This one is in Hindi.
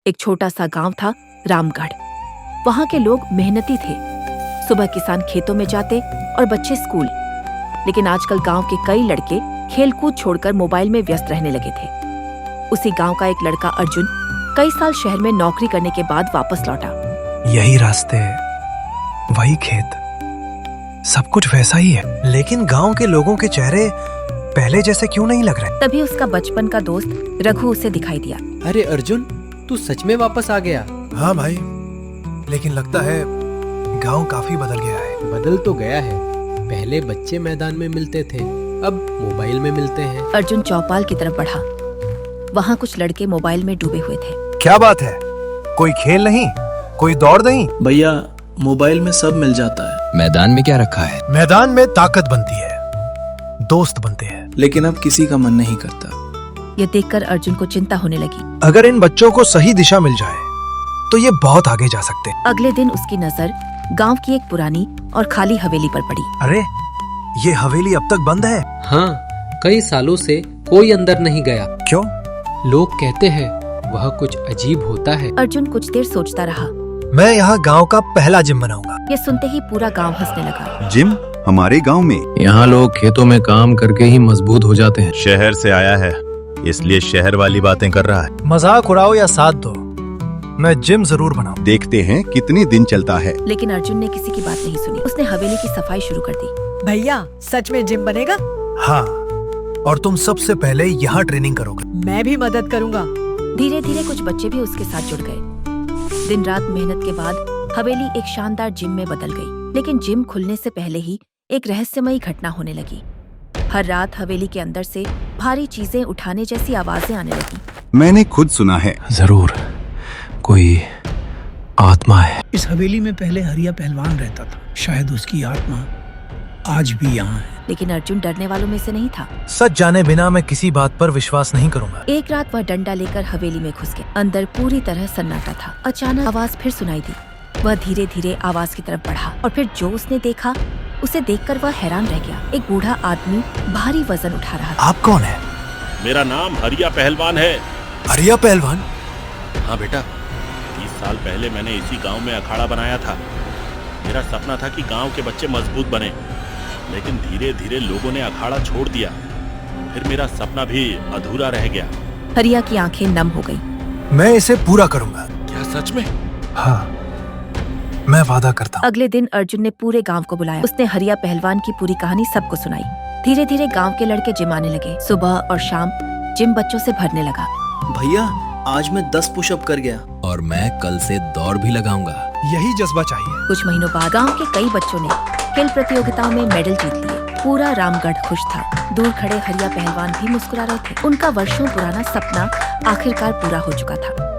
एक छोटा सा गांव था रामगढ़। वहां के लोग मेहनती थे। सुबह किसान खेतों में जाते और बच्चे स्कूल। लेकिन आजकल गांव के कई लड़के खेलकूद छोड़कर मोबाइल में व्यस्त रहने लगे थे। उसी गांव का एक लड़का अर्जुन कई साल शहर में नौकरी करने के बाद वापस लौटा। यही रास्ते, वही खेत, सब कुछ वैसा ही है, लेकिन गांव के लोगों के चेहरे पहले जैसे क्यों नहीं लग रहे? तभी उसका बचपन का दोस्त रघु उसे दिखाई दिया। अरे अर्जुन, तू सच में वापस आ गया? हाँ भाई, लेकिन लगता है गांव काफी बदल गया है। बदल तो गया है। पहले बच्चे मैदान में मिलते थे, अब मोबाइल में मिलते हैं। अर्जुन चौपाल की तरफ बढ़ा। वहाँ कुछ लड़के मोबाइल में डूबे हुए थे। क्या बात है? कोई खेल नहीं, कोई दौड़ नहीं? भैया, मोबाइल में सब मिल जाता है। मैदान में क्या रखा है? मैदान में ताकत बनती है, दोस्त बनते हैं। लेकिन अब किसी का मन नहीं करता। ये देखकर अर्जुन को चिंता होने लगी। अगर इन बच्चों को सही दिशा मिल जाए तो ये बहुत आगे जा सकते हैं। अगले दिन उसकी नजर गांव की एक पुरानी और खाली हवेली पर पड़ी। अरे, ये हवेली अब तक बंद है। हाँ, कई सालों से कोई अंदर नहीं गया। क्यों? लोग कहते हैं वह कुछ अजीब होता है। अर्जुन कुछ देर सोचता रहा। मैं यहाँ गांव का पहला जिम बनाऊंगा। ये सुनते ही पूरा गांव हंसने लगा। जिम हमारे गांव में? यहाँ लोग खेतों में काम करके ही मजबूत हो जाते हैं। शहर से आया है, इसलिए शहर वाली बातें कर रहा है। मजाक उड़ाओ या साथ दो, मैं जिम जरूर बनाऊं। देखते हैं कितने दिन चलता है। लेकिन अर्जुन ने किसी की बात नहीं सुनी। उसने हवेली की सफाई शुरू कर दी। भैया, सच में जिम बनेगा? हाँ, और तुम सबसे पहले यहाँ ट्रेनिंग करोगे। मैं भी मदद करूँगा। धीरे धीरे कुछ बच्चे भी उसके साथ जुड़ गए। दिन रात मेहनत के बाद हवेली एक शानदार जिम में बदल गई। लेकिन जिम खुलने से पहले ही एक रहस्यमयी घटना होने लगी। हर रात हवेली के अंदर से भारी चीजें उठाने जैसी आवाजें आने लगी। मैंने खुद सुना है। जरूर कोई आत्मा है। इस हवेली में पहले हरिया पहलवान रहता था, शायद उसकी आत्मा आज भी यहाँ है। लेकिन अर्जुन डरने वालों में से नहीं था। सच जाने बिना मैं किसी बात पर विश्वास नहीं करूंगा। एक रात वह डंडा लेकर हवेली में घुस गया। अंदर पूरी तरह सन्नाटा था। अचानक आवाज फिर सुनाई दी। वह धीरे धीरे आवाज की तरफ बढ़ा और फिर जो उसने देखा, उसे देखकर वह हैरान रह गया। एक बूढ़ा आदमी भारी वजन उठा रहा था। आप कौन है? मेरा नाम हरिया पहलवान है। हरिया पहलवान? हाँ बेटा, 30 साल पहले मैंने इसी गांव में अखाड़ा बनाया था। मेरा सपना था कि गांव के बच्चे मजबूत बने, लेकिन धीरे धीरे लोगों ने अखाड़ा छोड़ दिया। फिर मेरा सपना भी अधूरा रह गया। हरिया की आंखें नम हो गई। मैं इसे पूरा करूंगा। क्या सच में? हाँ, मैं वादा करता हूँ। अगले दिन अर्जुन ने पूरे गांव को बुलाया। उसने हरिया पहलवान की पूरी कहानी सबको सुनाई। धीरे धीरे गांव के लड़के जिम आने लगे। सुबह और शाम जिम बच्चों से भरने लगा। भैया, आज मैं 10 पुशअप कर गया। और मैं कल से दौड़ भी लगाऊंगा। यही जज्बा चाहिए। कुछ महीनों बाद गांव के कई बच्चों ने खेल प्रतियोगिताओं में मेडल जीत लिए। पूरा रामगढ़ खुश था। दूर खड़े हरिया पहलवान भी मुस्कुरा रहे थे। उनका वर्षों पुराना सपना आखिरकार पूरा हो चुका था।